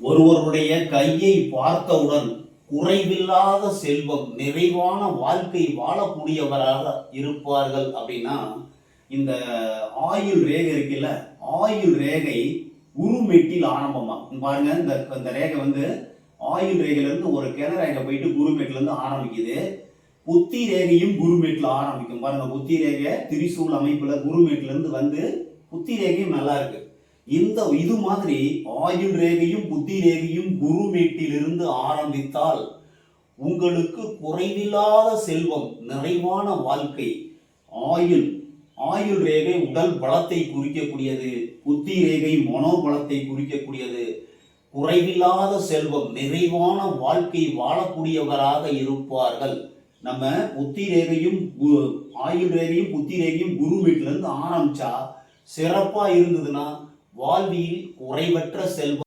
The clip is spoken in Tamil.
ஒருவருடைய கையை பார்த்தவுடன் குறைவில்லாத செல்வம், நிறைவான வாழ்க்கை வாழக்கூடியவராக இருப்பார்கள் அப்படின்னா, இந்த ஆயுள் ரேகை இருக்குல்ல, ஆயுள் ரேகை குருமேட்டில் ஆரம்பமா பாருங்க. இந்த ரேகை வந்து ஆயுள் ரேகையிலிருந்து ஒரு கிண ரேகை போயிட்டு குருமேட்ல இருந்து ஆரம்பிக்குது. புத்தி ரேகையும் குருமேட்ல ஆரம்பிக்கும் பாருங்க. புத்தி ரேகை திரிசூல் அமைப்புல குருமேட்ல இருந்து வந்து புத்தி ரேகையும் நல்லா இருக்கு. இது மாதிரி ஆயுள் ரேகையும் புத்தி ரேகையும் குருமேட்டிலிருந்து ஆரம்பித்தால் உங்களுக்கு குறைவில்லாத செல்வம், நிறைவான வாழ்க்கை. ஆயுள் ஆயுள் ரேகை உடல் பலத்தை குறிக்கக்கூடியது, புத்தி ரேகை மனோபலத்தை குறிக்கக்கூடியது. குறைவில்லாத செல்வம், நிறைவான வாழ்க்கை வாழக்கூடியவராக இருப்பார்கள். நம்ம புத்தி ரேகையும் ஆயுள் ரேகையும் புத்தி ரேகையும் குருமேட்டிலிருந்து ஆரம்பிச்சா சிறப்பா இருந்ததுன்னா வாழ்வியில் குறைவற்ற செல்வம்